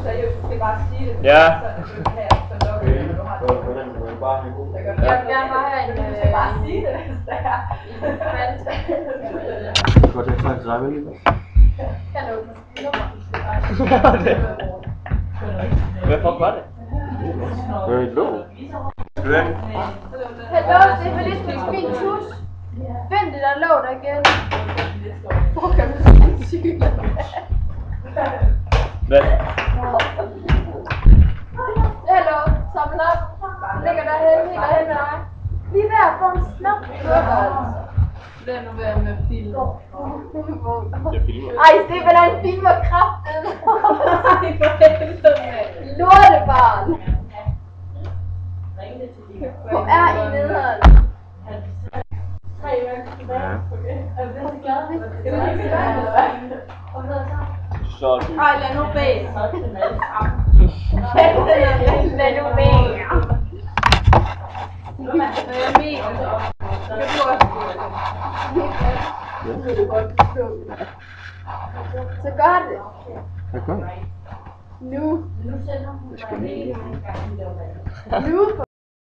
seriøst, du skal bare sige det. Ja. Jeg har herinde. Du skal bare sige det, hvis det er. Jeg kan godt tage til dig, vel? Hallo. Hvad fuck var det? Et låg. Hallo, det er Felistus, min tus. Find det der låg der igen. Hvor kan du sige syge? Hvad? Hallo, samle op. Ligger derhen, helt derhen med dig. Lige der, få en snap. Lad nu være med film. Jeg filmer. Ej, Stefan, han filmer kraften. Lortebarn. Hvor er I nederen? Så Ej, lad nu bage. Lad nu bage. Hvad jeg mener? Så gør det. Hvad gør du? Nu. Jeg skal lige. Nu.